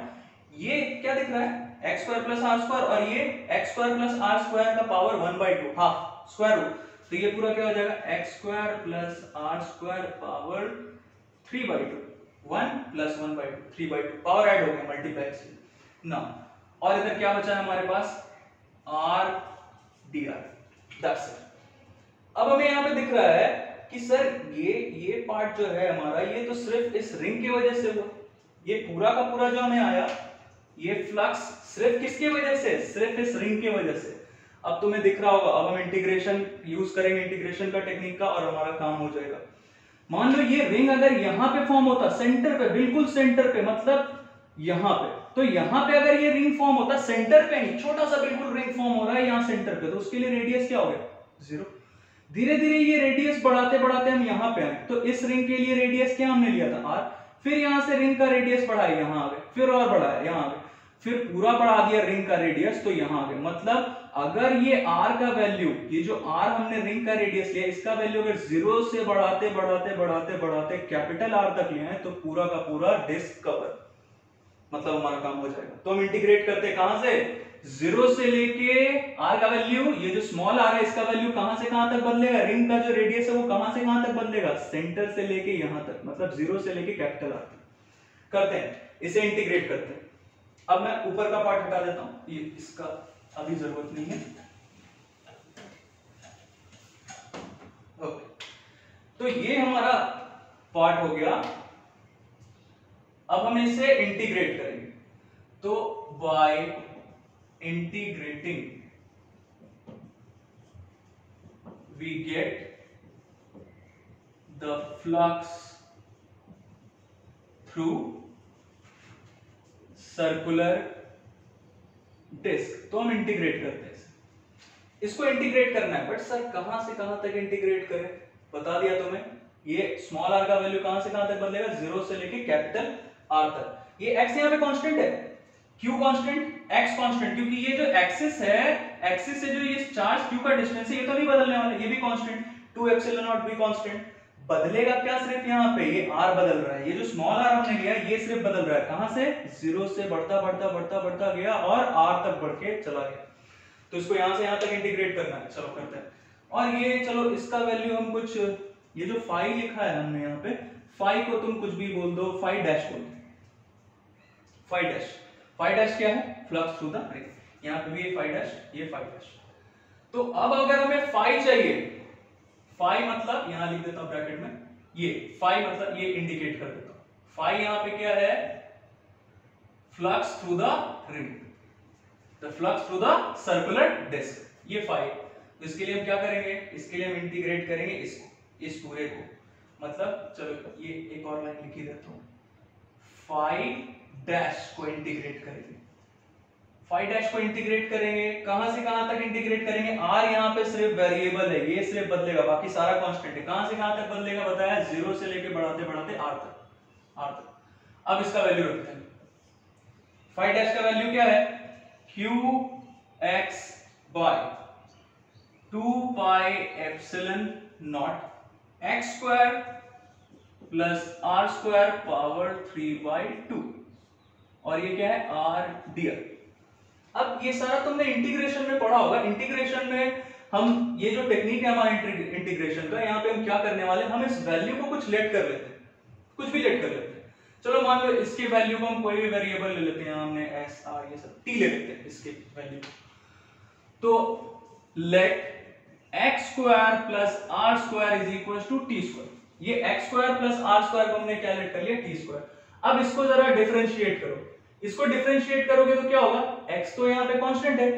ये क्या दिख रहा है x square plus are square, और ये x square plus are square का पावर 1/2 हाफ स्क्वायर रूट, तो ये पूरा क्या हो जाएगा x square plus are square power 3/2, 1 plus 1/2 3/2, power add हो गया मल्टीप्लाई से ना। और इधर क्या बचा है हमारे पास, R D R, that's it. अब हमें यहाँ पे दिख रहा है कि सर ये पार्ट जो है हमारा, ये तो सिर्फ इस रिंग की वजह से हुआ, ये पूरा का पूरा जो हमें आया, ये फ्लक्स सिर्फ किसकी वजह से, सिर्फ इस रिंग की वजह से। अब तुम्हें दिख रहा होगा, अब हम इंटीग्रेशन यूज करेंगे, इंटीग्रेशन का टेक्निक का, और हमारा काम हो जाएगा। मान लो ये रिंग अगर यहां पे फॉर्म होता, सेंटर पे, बिल्कुल सेंटर पे, मतलब यहां पे, तो यहां पे अगर ये रिंग फॉर्म होता, सेंटर पे नहीं, छोटा सा बिल्कुल रिंग फॉर्म हो रहा है यहां सेंटर पे, तो उसके लिए रेडियस क्या हो गया, 0। धीरे धीरे ये रेडियस बढ़ाते बढ़ाते हम यहां पे आए, तो इस रिंग के लिए रेडियस क्या हमने लिया था, r, फिर यहां से रिंग का रेडियस बढ़ाया, यहां आ गए, फिर और बढ़ाया, यहां आ गए, फिर पूरा बढ़ा दिया रिंग का रेडियस, तो यहां आ गए। मतलब अगर ये r का वैल्यू, ये जो r हमने रिंग का रेडियस लिया, इसका वैल्यू अगर 0 से बढ़ाते बढ़ाते बढ़ाते बढ़ाते कैपिटल R तक ले आए, तो पूरा का पूरा डिस्क कवर, मतलब हमारा काम हो जाएगा। तो हम इंटीग्रेट करते हैं कहां से, 0 से लेके r का वैल्यू, ये जो स्मॉल r है इसका वैल्यू कहां से कहां तक बदलेगा, रिंग का जो रेडियस है वो कहां से कहां तक बदलेगा, सेंटर से लेके यहां तक, मतलब 0 से लेके कैपिटल R तक करते हैं, इसे इंटीग्रेट करते हैं। अब मैं ऊपर का पार्ट हटा देता हूं, ये इसका अभी जरूरत नहीं है। ओके, तो ये हमारा पार्ट हो गया। अब हम इसे इंटीग्रेट करेंगे, तो by integrating we get the flux through circular disc. तो हम इंटीग्रेट करते हैं इसको इंटीग्रेट करना है, बट सर कहां से कहां तक इंटीग्रेट करें, बता दिया तुम्हें, ये स्मॉल r का वैल्यू कहां से कहां तक बदलेगा, 0 से लेके कैपिटल R तक। ये x यहां पे कांस्टेंट है, q कांस्टेंट, x कांस्टेंट, क्योंकि ये जो एक्सिस है, एक्सिस से जो ये चार्ज q का डिस्टेंस है, ये तो नहीं बदलने वाला, ये भी कांस्टेंट, 2 एप्सिलॉन नॉट भी कांस्टेंट। बदलेगा क्या सिर्फ यहाँ पे, ये r बदल रहा है, ये जो स्मॉल r हमने लिया ये सिर्फ बदल रहा है, कहां से, 0 से बढ़ता बढ़ता बढ़ता बढ़ता गया और r तक बढ़ के चला गया। तो इसको यहां से यहां तक इंटीग्रेट करना है, चलो करते हैं। और ये चलो इसका वैल्यू हम कुछ, ये जो फाई लिखा है हमने यहाँ पे, फाई को तुम कुछ भी बोल दो, फाई डैश बोल दो, फाई डैश। फाई डैश क्या है, फ्लक्स थ्रू द रिंग, यहाँ पे भी ये फाई डैश, ये फाई डैश। तो अब अगर हमें फाई चाहिए, फाई मतलब यहां लिख देता हूं ब्रैकेट में, ये फाई मतलब ये इंडिकेट कर देता हूं, फाई यहां पे क्या है, flux through the ring, the flux through the circular disc, ये फाई। तो इसके लिए हम क्या करेंगे, इसके लिए हम इंटीग्रेट करेंगे इसको, इस पूरे को, मतलब चलो ये एक और लाइन लिख ही देता हूं, फाई डैश को इंटीग्रेट करेंगे, फाई डैश को इंटीग्रेट करेंगे, कहां से कहां तक इंटीग्रेट करेंगे, r यहां पे सिर्फ वेरिएबल है, ये सिर्फ बदलेगा, बाकी सारा कांस्टेंट है, कहां से कहां तक बदलेगा बताया, 0 से लेके बढ़ाते बढ़ाते r तक। अब इसका वैल्यू रखते हैं, फाई डैश का वैल्यू क्या है, qx by 2 pi epsilon naught x square plus r square power 3/2, और ये क्या है, r dr। अब ये सारा तुमने इंटीग्रेशन में पढ़ा होगा, इंटीग्रेशन में हम ये जो टेक्निक है हमारे इंटीग्रेशन का, यहाँ पे हम क्या करने वाले हैं, हम इस वैल्यू को कुछ लेट कर लेते हैं, कुछ भी लेट कर लेते हैं। चलो मान लो इसके वैल्यू को हम कोई भी वेरिएबल ले लेते हैं, हमने s r ये सब t ले लेते हैं इसके वैल्यू, तो let x square plus r square is equal to t square, ये x square plus r square को हमने क्या लेट कर लिया, t स्क्वायर। अब इसको जरा डिफरेंशिएट करो, इसको डिफरेंशिएट करोगे तो क्या होगा, x तो यहाँ पे कांस्टेंट है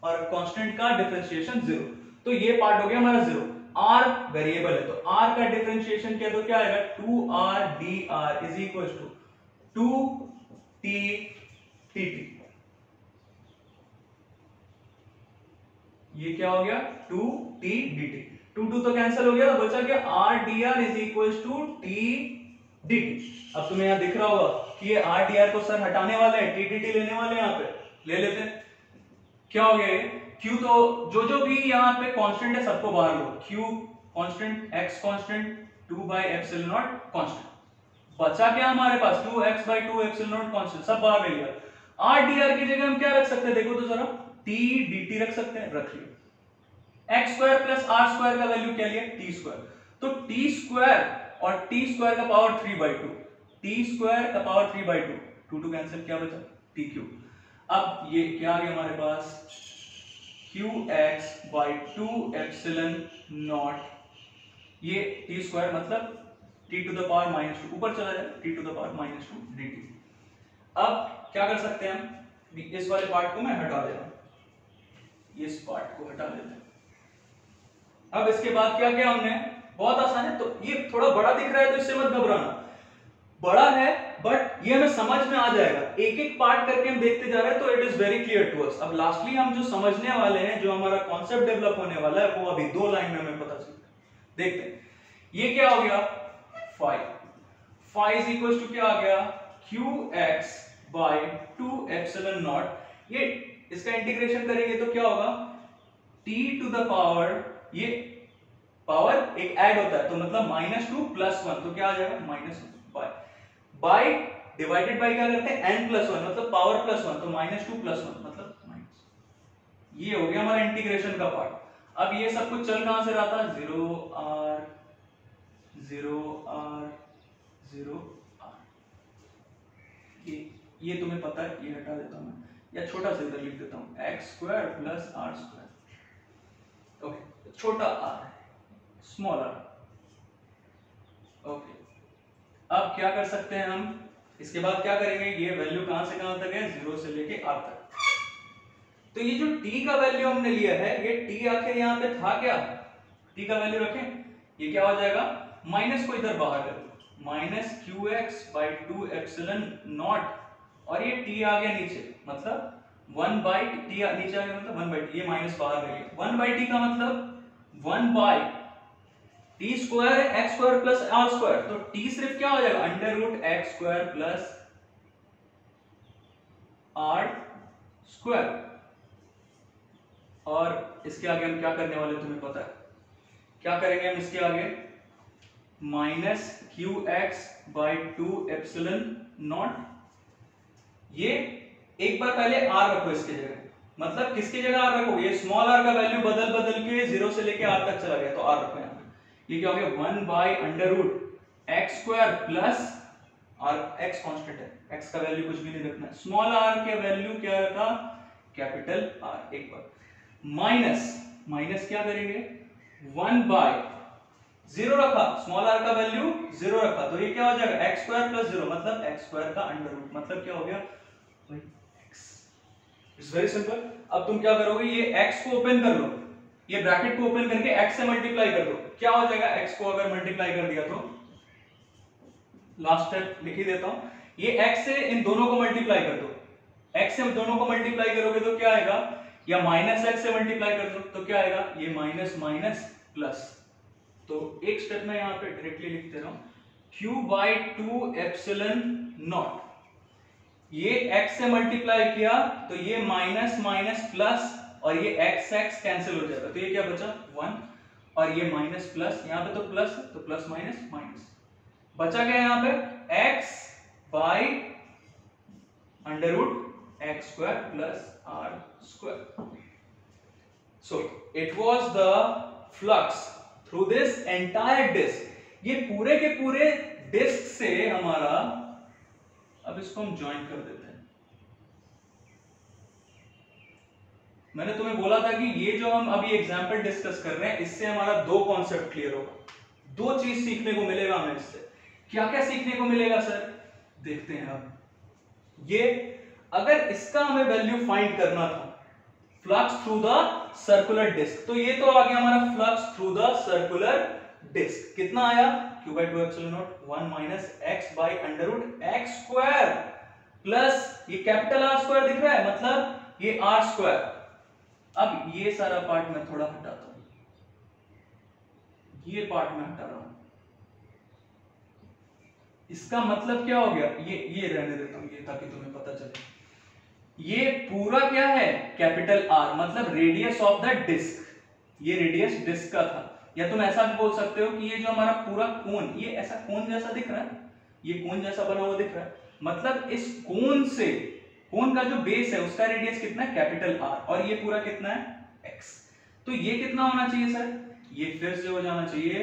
और कांस्टेंट का डिफरेंशिएशन 0, तो ये पार्ट हो गया हमारा 0, r वेरिएबल है तो r का डिफरेंशिएशन क्या, तो क्या आएगा, 2r dr is equal to 2t dt, ये क्या हो गया, 2t dt, 2 तो कैंसिल हो गया, तो बचा क्या, r dr is equal to t dt। अब तुम्हें यहां दिख रहा होगा कि ये r dr को सर हटाने वाले हैं, t dt लेने वाले हैं, यहां पे ले लेते हैं, क्या हो गया, q तो जो भी यहां पे कांस्टेंट है सबको बाहर लो, q constant, x constant, 2 by epsilon naught constant, बचा क्या हमारे पास, 2x by 2 epsilon naught constant, सब बाहर ले लिया। r dr की जगह हम क्या रख सकते हैं, देखो तो जरा, t dt रख सकते हैं, रख लिया। x square plus r square का वैल्यू क्या लिया, t स्क्वायर, तो t स्क्वायर और t स्क्वायर का पावर 3/2, t स्क्वायर का पावर 3/2, 2 कैंसिल, क्या बचा, t क्यूब। अब ये क्या आ गया हमारे पास, qx बाय 2 एप्सिलॉन नॉट, ये t स्क्वायर मतलब t टू द पावर -2, ऊपर चला जाए, t to the power -2 dt। अब क्या कर सकते हैं हम, इस वाले पार्ट को मैं हटा दे रहा हूं, ये इस पार्ट को हटा देते हैं। अब इसके बाद क्या किया हमने, बहुत आसान है। तो ये थोड़ा बड़ा दिख रहा है तो इससे मत घबराना, बड़ा है बट ये हमें समझ में आ जाएगा। एक एक पार्ट करके हम देखते जा रहे हैं तो it is very clear to us. अब लास्टली हम जो समझने वाले हैं, जो हमारा कॉन्सेप्ट डेवलप होने वाला है, वो अभी 2 लाइन में हमें पता चलता है। देखते हैं ये क्या हो गया, फाई इज इक्वल टू क्या आ गया, qx बाय 2 एप्सिलॉन नॉट। ये इसका इंटीग्रेशन करेंगे तो क्या होगा, t टू द पावर, ये पावर एक ऐड होता है तो मतलब -2 + 1, तो क्या आ जाएगा -1 बाय डिवाइडेड बाय क्या करते हैं n+1, मतलब पावर +1, तो -2 + 1 मतलब माइनस। ये हो गया हमारा इंटीग्रेशन का पार्ट। अब ये सब कुछ चल कहां से रहा था, 0r 0r 0r, ये तुम्हें पता है, ये हटा देता हूं मैं, या छोटा सा इधर लिख देता हूं, x² + r²। ओके, छोटा r, स्मॉल r। ओके, अब क्या कर सकते हैं हम, इसके बाद क्या करेंगे, ये वैल्यू कहां से कहां तक है, 0 से लेके r तक। तो ये जो t का वैल्यू हमने लिया है, ये t आखिर यहां पे था क्या, t का वैल्यू रखें, ये क्या हो जाएगा, माइनस को इधर बाहर कर दो, -qx बाय 2 एप्सिलॉन नॉट, और ये t आ गया नीचे, मतलब 1 बाय t नीचे आ गया, मतलब 1 बाय t, ये माइनस बाहर गई, 1 बाय t का मतलब 1 बाय t स्क्वायर है x² प्लस r², तो t सिर्फ क्या हो जाएगा, √x² प्लस r²। और इसके आगे हम क्या करने वाले तुम्हें पता है, क्या करेंगे हम इसके आगे, -qx बाय 2 एप्सिलॉन नॉट। ये एक बार पहले r रखो इसके जगह, मतलब किसकी जगह r रखो, ये स्मॉल r का वैल्यू बदल बदल के 0 से लेके r तक चला गया, तो r रखो यहाँ पे। ये क्या हो गया, 1 by √x² plus r, x constant है, x का वैल्यू कुछ भी नहीं रखना है, स्मॉल r के वैल्यू क्या रखा, कैपिटल R, एक बार माइनस क्या करेंगे, 1 बाय 0 रखा, स्मॉल r का वैल्यू 0 रखा, तो ये क्या हो जाएगा, x² प्लस 0, मतलब x² का अंडर रूट, मतलब क्या हो गया x। It's very simple. अब तुम क्या करोगे, ये x को ओपन कर लो, ये ब्रैकेट को ओपन करके x से मल्टीप्लाई कर दो, क्या हो जाएगा, x को अगर मल्टीप्लाई कर दिया तो, लास्ट स्टेप लिख ही देता हूं, ये x से इन दोनों को मल्टीप्लाई कर दो, x से दोनों को मल्टीप्लाई करोगे तो क्या आएगा, या -x से मल्टीप्लाई कर दो तो क्या आएगा, ये माइनस माइनस प्लस, तो एक स्टेप में यहां पे डायरेक्टली लिख दे रहा हूं, q बाय 2 एप्सिलॉन नॉट, ये x से मल्टीप्लाई किया तो ये माइनस माइनस प्लस, और ये x कैंसिल हो जाएगा, तो ये क्या बचा 1, और ये माइनस प्लस, यहाँ पे तो प्लस है तो प्लस माइनस माइनस, बचा क्या यहाँ पे x by √x² plus r²। So it was the flux through this entire disk, ये पूरे के पूरे डिस्क से हमारा, अब इसको हम ज्वाइन कर देते हैं। मैंने तुम्हें बोला था कि ये जो हम अभी एग्जांपल डिस्कस कर रहे हैं, इससे हमारा 2 कॉन्सेप्ट क्लियर होगा, 2 चीज सीखने को मिलेगा हमें इससे। क्या क्या सीखने को मिलेगा सर, देखते हैं। अब ये अगर इसका हमें वैल्यू फाइंड करना था, flux through the circular disc, तो ये तो आ गया हमारा flux through the circular disk, कितना आया, q by 2 epsilon naught 1 minus x by √x² plus ये कैपिटल R² दिख रहा है, मतलब ये R²। अब ये सारा पार्ट मैं थोड़ा हटाता हूं, ये पार्ट मैं हटा रहा हूं, इसका मतलब क्या हो गया, ये रहने देता हूं, ये ताकि तुम्हें पता चले। ये पूरा क्या है, कैपिटल R, मतलब रेडियस ऑफ द डिस्क, ये रेडियस डिस्क का था, या तुम ऐसा भी बोल सकते हो कि ये जो हमारा पूरा कोन, ये ऐसा कोन जैसा दिख रहा है, ये कोन जैसा बना हुआ दिख रहा है, मतलब इस कोन से, कोन का जो बेस है उसका रेडियस कितना है, कैपिटल R, और ये पूरा कितना है x, तो ये कितना होना चाहिए सर, ये फिर से हो जाना चाहिए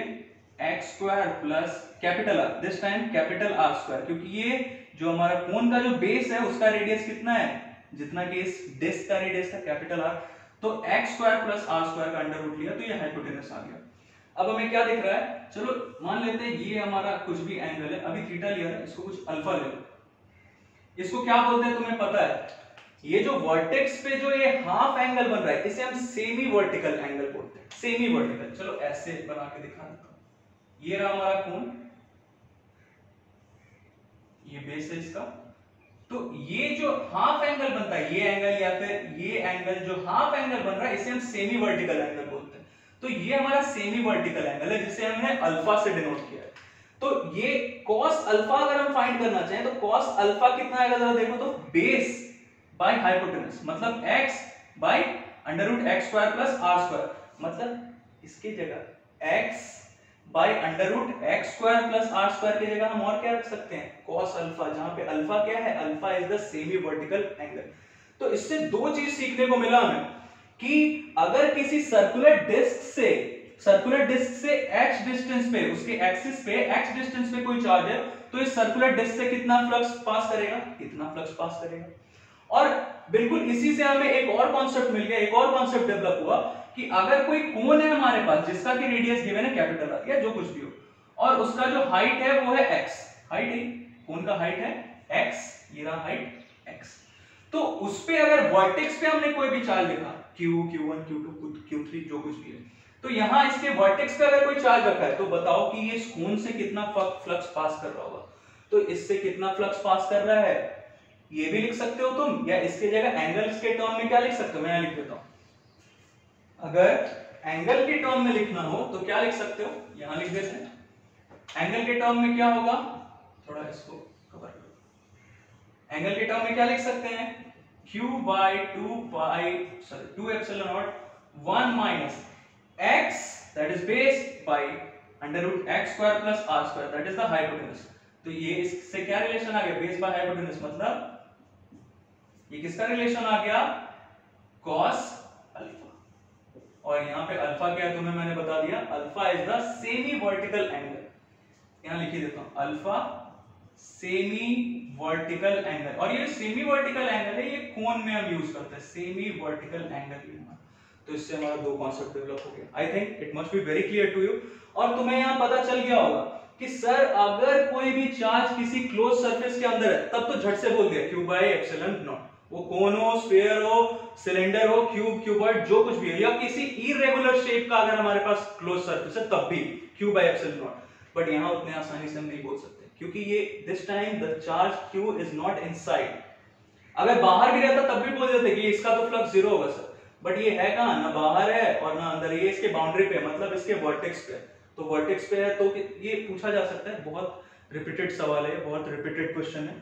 x² plus capital R, this time capital R², क्योंकि ये जो हमारा कोन का जो बेस है उसका रेडियस कितना है, जितना कि इस डिस्क का रेडियस है कैपिटल R, तो x² प्लस r² का अंडर रूट लिया तो ये हाइपोटेनस आ गया। अब हमें क्या दिख रहा है, चलो मान लेते हैं ये हमारा कुछ भी एंगल है, अभी थीटा लिया है, इसको कुछ अल्फा ले लो, इसको क्या बोलते हैं तुम्हें पता है, ये जो वर्टेक्स पे जो ये हाफ एंगल बन रहा है इसे हम सेमी वर्टिकल एंगल बोलते हैं, सेमी वर्टिकल। चलो ऐसे बना के दिखा देता हूं। ये रहा हमारा कोण, ये बेस है इसका। तो ये जो हाफ एंगल बनता है, ये एंगल या फिर ये एंगल जो हाफ एंगल बन रहा है इसे हम सेमी वर्टिकल एंगल बोलते हैं। तो ये हमारा सेमी वर्टिकल एंगल है जिसे हमने अल्फा से डिनोट किया है। तो ये cos अल्फा अगर हम फाइंड करना चाहें तो cos अल्फा कितना आएगा जरा देखो तो, बेस बाय हाइपोटेनस, मतलब x बाय under root x square plus are square, मतलब इसकी जगह x बाय under root x square plus are square की जगह हम और क्या रख सकते हैं, cos अल्फा, जहां पे अल्फा क्या है, alpha is the semi vertical angle. तो इससे दो चीज सीखने को मिला हमें कि अगर किसी सर्कुलर डिस्क से x डिस्टेंस पे, उसके एक्सिस पे x डिस्टेंस पे कोई चार्ज है तो इस सर्कुलर डिस्क से कितना फ्लक्स पास करेगा, इतना फ्लक्स पास करेगा। और बिल्कुल इसी से हमें एक और कॉन्सेप्ट मिल गया, एक और कॉन्सेप्ट डेवलप हुआ कि अगर कोई कोन है हमारे पास जिसका कि रेडियस गिवन है कैपिटल आर या जो कुछ भी हो, और उसका जो हाइट है वो है x, हाइट है कोन का, हाइट है x, ये रहा हाइट x। तो उस पे अगर वर्टेक्स पे हमने कोई भी चार्ज लिखा q, q1, q2, q3 जो कुछ भी है, तो यहां इसके वर्टेक्स पे अगर कोई चार्ज रखा है तो बताओ कि ये इस कोन से कितना फ्लक्स पास कर रहा होगा। तो इससे कितना फ्लक्स पास कर रहा है ये भी लिख सकते हो तुम, या इसके जगह एंगल्स के टर्म में क्या लिख सकते हो, मैं यहां लिख देता हूं। अगर एंगल के टर्म में लिखना हो तो क्या लिख सकते हो, यहां लिख देते हैं। एंगल के टर्म में क्या होगा, थोड़ा इसको कवर करो। एंगल के टर्म में क्या लिख सकते हैं, q by 2 epsilon naught 1 minus x that is base by under root x square plus r square that is the hypotenuse। तो ये इससे क्या रिलेशन आ गया, बेस बाय हाइपोटेनस, मतलब ये किसका रिलेशन आ गया, cos अल्फा। और यहाँ पे अल्फा क्या है तुम्हें मैंने बता दिया, alpha is the semi vertical angle, यहाँ लिख ही देता हूं, अल्फा सेमी वर्टिकल एंगल। और ये सेमी वर्टिकल एंगल है ये कोन में हम यूज करते हैं, सेमी वर्टिकल एंगल। तो इससे हमारा दो कॉन्सेप्ट डेवलप हो गया। I think it must be very clear to you. और तुम्हें यहाँ पता चल गया होगा कि सर अगर कोई भी चार्ज किसी क्लोज सरफेस के अंदर है तब तो झट से बोल दिया q बाय एप्सिलॉन नॉट, वो कोन हो, स्फीयर हो, सिलेंडर हो, क्यूब, क्यूबॉइड जो कुछ भी है, या किसी इरेगुलर शेप का अगर हमारे पास क्लोज सरफेस है तब भी q bye epsilon not. But यहाँ उतने आसानी से हम नहीं बोल सकते क्योंकि ये this time the charge q is not inside. अगर बाहर भी रहता तब भी बोल देते कि इसका तो फ्लक्स जीरो होगा सर, बट ये है कहां, ना बाहर है और ना अंदर, ये इसके बाउंड्री पे, मतलब इसके वर्टेक्स पे। तो वर्टेक्स पे है तो ये पूछा जा सकता है, बहुत रिपीटेड सवाल है, बहुत रिपीटेड क्वेश्चन है।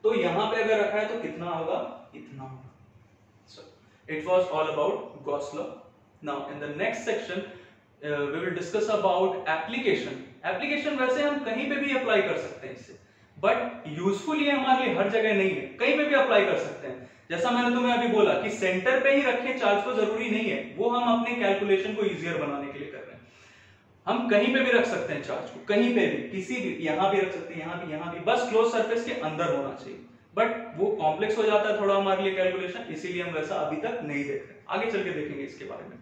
तो यहां पे अगर रखा है तो कितना होगा, इतना होगा। So it was all about Gauss law. Now in the next section we will discuss about application. Application वैसे हम कहीं पे भी अप्लाई कर सकते हैं इससे, बट यूजफुल ये हमारे लिए हर जगह नहीं है, कहीं पे भी अप्लाई कर सकते हैं। जैसा मैंने तुम्हें अभी बोला कि सेंटर पे ही रखें चार्ज को जरूरी नहीं है, वो हम अपने कैलकुलेशन को इजियर बनाने के लिए कर रहे हैं। हम कहीं पे भी रख सकते हैं चार्ज को, कहीं पे भी, किसी भी, यहां भी रख सकते हैं, यहां भी, बस क्लोज सरफेस के अंदर होना चाहिए। बट वो कॉम्प्लेक्स हो जाता है थोड़ा हमारे लिए कैलकुलेशन, इसीलिए हम वैसा अभी तक नहीं देख रहे, आगे चल के देखेंगे इसके बारे में।